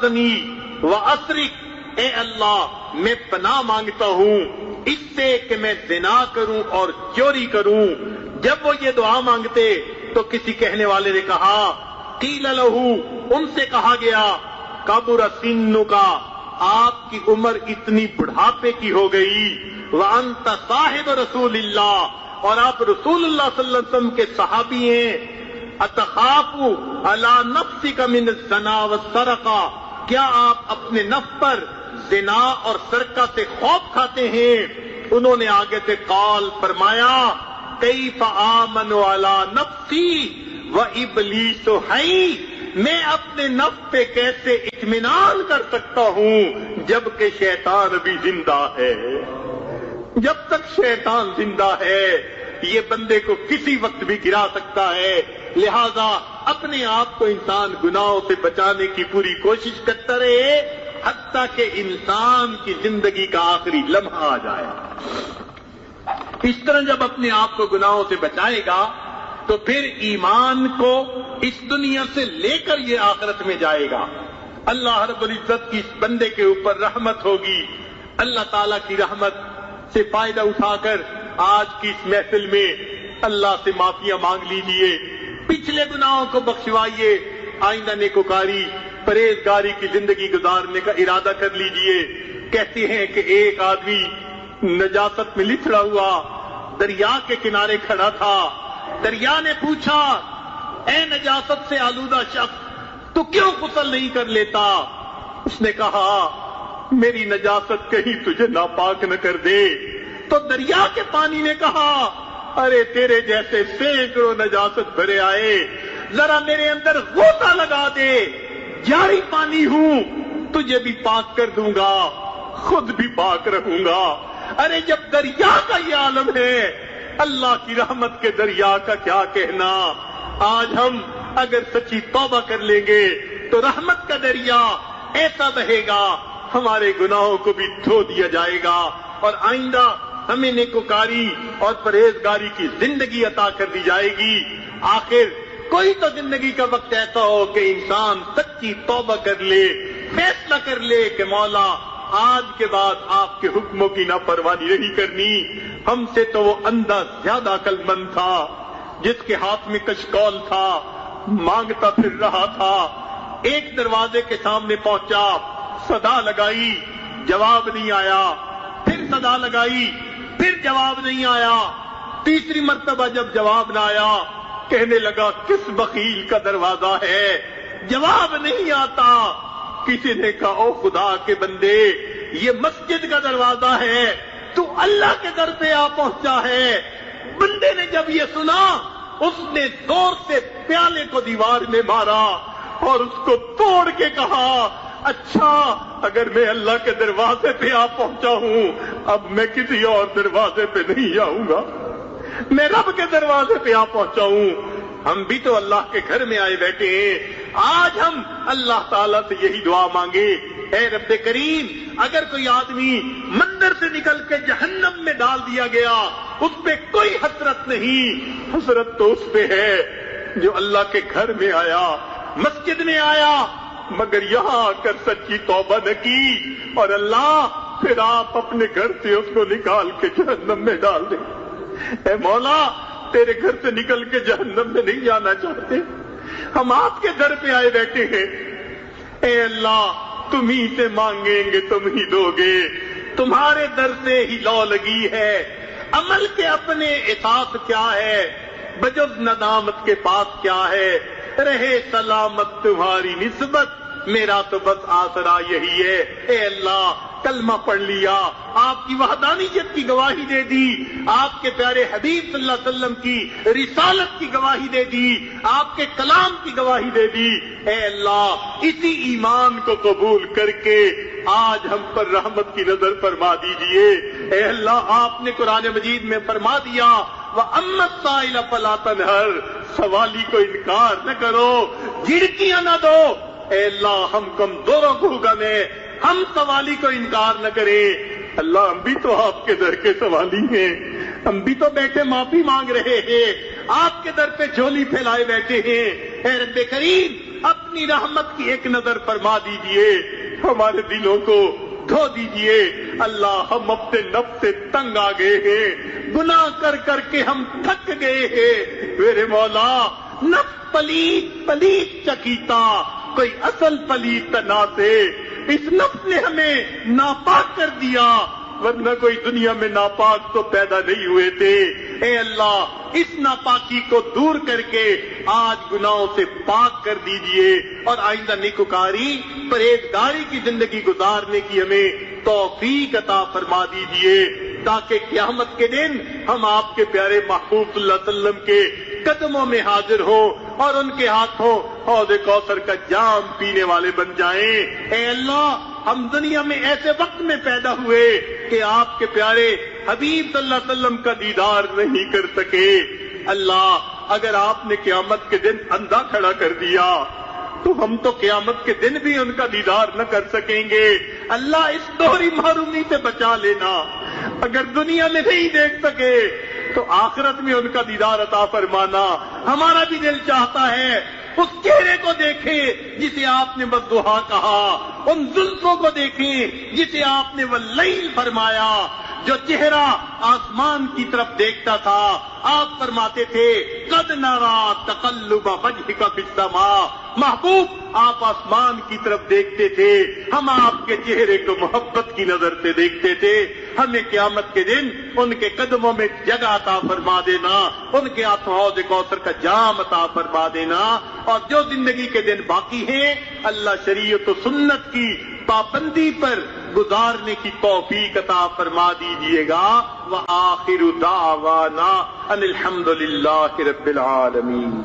و اسرک، اے اللہ میں پناہ مانگتا ہوں اس سے کہ میں زنا کروں اور چوری کروں۔ جب وہ یہ دعا مانگتے تو کسی کہنے والے نے کہا قیل لہو، ان سے کہا گیا کبر سنک، آپ کی عمر اتنی بڑھاپے کی ہو گئی، وانت صاحب رسول اللہ، اور آپ رسول اللہ صلی اللہ علیہ وسلم کے صحابی ہیں، اتخاف علی نفسک من الزنا والسرقہ، کیا آپ اپنے نفس پر زنا اور سرقہ سے خوف کھاتے ہیں؟ انہوں نے آگے سے قال فرمایا کیف آمن علی نفسی و ابلیس حی، میں اپنے نفس پہ کیسے اطمینان کر سکتا ہوں جبکہ شیطان ابھی زندہ ہے۔ جب تک شیطان زندہ ہے یہ بندے کو کسی وقت بھی گرا سکتا ہے، لہذا اپنے آپ کو انسان گناہوں سے بچانے کی پوری کوشش کرتا رہے حتیٰ کہ انسان کی زندگی کا آخری لمحہ آ جائے۔ اس طرح جب اپنے آپ کو گناہوں سے بچائے گا تو پھر ایمان کو اس دنیا سے لے کر یہ آخرت میں جائے گا۔ اللہ رب العزت کی اس بندے کے اوپر رحمت ہوگی۔ اللہ تعالیٰ کی رحمت سے فائدہ اٹھا کر آج کی اس محفل میں اللہ سے معافیاں مانگ لیجئے، پچھلے گناہوں کو بخشوائیے، آئندہ نیکوکاری پرہیزگاری کی زندگی گزارنے کا ارادہ کر لیجئے۔ کہتے ہیں کہ ایک آدمی نجاست میں لتڑا ہوا دریا کے کنارے کھڑا تھا۔ دریا نے پوچھا اے نجاست سے آلودہ شخص، تو کیوں غسل نہیں کر لیتا؟ اس نے کہا میری نجاست کہیں تجھے ناپاک نہ کر دے۔ تو دریا کے پانی نے کہا ارے تیرے جیسے سینکڑوں نجاست بھرے آئے، ذرا میرے اندر غوطہ لگا دے، جاری پانی ہوں، تجھے بھی پاک کر دوں گا، خود بھی پاک رہوں گا۔ ارے جب دریا کا یہ عالم ہے، اللہ کی رحمت کے دریا کا کیا کہنا؟ آج ہم اگر سچی توبہ کر لیں گے تو رحمت کا دریا ایسا بہے گا ہمارے گناہوں کو بھی دھو دیا جائے گا، اور آئندہ ہمیں نیکوکاری اور پرہیزگاری کی زندگی عطا کر دی جائے گی۔ آخر کوئی تو زندگی کا وقت ایسا ہو کہ انسان سچی توبہ کر لے، فیصلہ کر لے کہ مولا آج کے بعد آپ کے حکموں کی نافرمانی نہیں کرنی۔ ہم سے تو وہ اندھا زیادہ عقل مند تھا جس کے ہاتھ میں کشکول تھا، مانگتا پھر رہا تھا، ایک دروازے کے سامنے پہنچا، صدا لگائی، جواب نہیں آیا، پھر صدا لگائی، پھر جواب نہیں آیا، تیسری مرتبہ جب جواب نہ آیا کہنے لگا کس بخیل کا دروازہ ہے، جواب نہیں آتا۔ کسی نے کہا او خدا کے بندے یہ مسجد کا دروازہ ہے، تو اللہ کے در پہ آ پہنچا ہے۔ بندے نے جب یہ سنا اس نے زور سے پیالے کو دیوار میں مارا اور اس کو توڑ کے کہا اچھا اگر میں اللہ کے دروازے پہ آ پہنچا ہوں اب میں کسی اور دروازے پہ نہیں آؤں گا، میں رب کے دروازے پہ آ پہنچا ہوں۔ ہم بھی تو اللہ کے گھر میں آئے بیٹھے ہیں، آج ہم اللہ تعالیٰ سے یہی دعا مانگے اے رب کریم اگر کوئی آدمی مندر سے نکل کے جہنم میں ڈال دیا گیا اس پہ کوئی حسرت نہیں، حسرت تو اس پہ ہے جو اللہ کے گھر میں آیا، مسجد میں آیا، مگر یہاں آ کر سچی توبہ نہ کی، اور اللہ پھر آپ اپنے گھر سے اس کو نکال کے جہنم میں ڈال دیں۔ اے مولا تیرے گھر سے نکل کے جہنم میں نہیں جانا چاہتے، ہم آپ کے در پہ آئے بیٹھے ہیں۔ اے اللہ تم ہی سے مانگیں گے تم ہی دو گے، تمہارے در سے ہی لو لگی ہے، عمل کے اپنے احساس کیا ہے، بجز ندامت کے پاس کیا ہے، رہے سلامت تمہاری نسبت، میرا تو بس آسرا یہی ہے۔ اے اللہ کلمہ پڑھ لیا، آپ کی وحدانیت کی گواہی دے دی، آپ کے پیارے حبیب صلی اللہ علیہ وسلم کی رسالت کی گواہی دے دی، آپ کے کلام کی گواہی دے دی۔ اے اللہ اسی ایمان کو قبول کر کے آج ہم پر رحمت کی نظر فرما دیجئے۔ اے اللہ آپ نے قرآن مجید میں فرما دیا وَأَمَّا السَّائِلَ فَلَا تَنْهَرْ، سوالی کو انکار نہ کرو، جھڑکیاں نہ دو۔ اے اللہ ہم کمزوروں کو حکم ہے ہم سوالی کو انکار نہ کریں۔ اللہ ہم بھی تو آپ کے در کے سوالی ہیں، ہم بھی تو بیٹھے معافی مانگ رہے ہیں، آپ کے در پہ جھولی پھیلائے بیٹھے ہیں۔ اے رب کریم اب اپنی رحمت کی ایک نظر فرما دیجئے، ہمارے دلوں کو دھو دیجئے۔ اللہ ہم اپنے نفس سے تنگ آ گئے ہیں، گناہ کر کر کے ہم تھک گئے ہیں میرے مولا۔ نفس پلیت پلیت چکیتا، کوئی اصل پلیت نہ سے، اس نفس نے ہمیں ناپاک کر دیا، ورنہ کوئی دنیا میں ناپاک تو پیدا نہیں ہوئے تھے۔ اے اللہ اس ناپاکی کو دور کر کے آج گناہوں سے پاک کر دیجئے، اور آئندہ نیکوکاری پرہیزگاری کی زندگی گزارنے کی ہمیں توفیق عطا فرما دیجئے، تاکہ قیامت کے دن ہم آپ کے پیارے محبوب صلی اللہ علیہ وسلم کے قدموں میں حاضر ہو اور ان کے ہاتھوں حوض کوثر کا جام پینے والے بن جائیں۔ اے اللہ ہم دنیا میں ایسے وقت میں پیدا ہوئے کہ آپ کے پیارے حبیب صلی اللہ علیہ وسلم کا دیدار نہیں کر سکے۔ اللہ اگر آپ نے قیامت کے دن اندھا کھڑا کر دیا تو ہم تو قیامت کے دن بھی ان کا دیدار نہ کر سکیں گے۔ اللہ اس دوہری محرومی سے بچا لینا، اگر دنیا میں نہیں دیکھ سکے تو آخرت میں ان کا دیدار عطا فرمانا۔ ہمارا بھی دل چاہتا ہے اس چہرے کو دیکھیں جسے آپ نے والضحیٰ کہا، ان زلفوں کو دیکھیں جسے آپ نے واللیل فرمایا، جو چہرہ آسمان کی طرف دیکھتا تھا۔ آپ فرماتے تھے قد نرى تقلب وجهك في السماء، محبوب آپ آسمان کی طرف دیکھتے تھے، ہم آپ کے چہرے کو محبت کی نظر سے دیکھتے تھے۔ ہمیں قیامت کے دن ان کے قدموں میں جگہ عطا فرما دینا، ان کے ہاتھوں حوض کوثر کا جام عطا فرما دینا، اور جو زندگی کے دن باقی ہیں اللہ شریعت و سنت کی پابندی پر گزارنے کی توفیق عطا فرما دیجئے گا۔ وآخر دعوانا ان الحمد للہ رب العالمین۔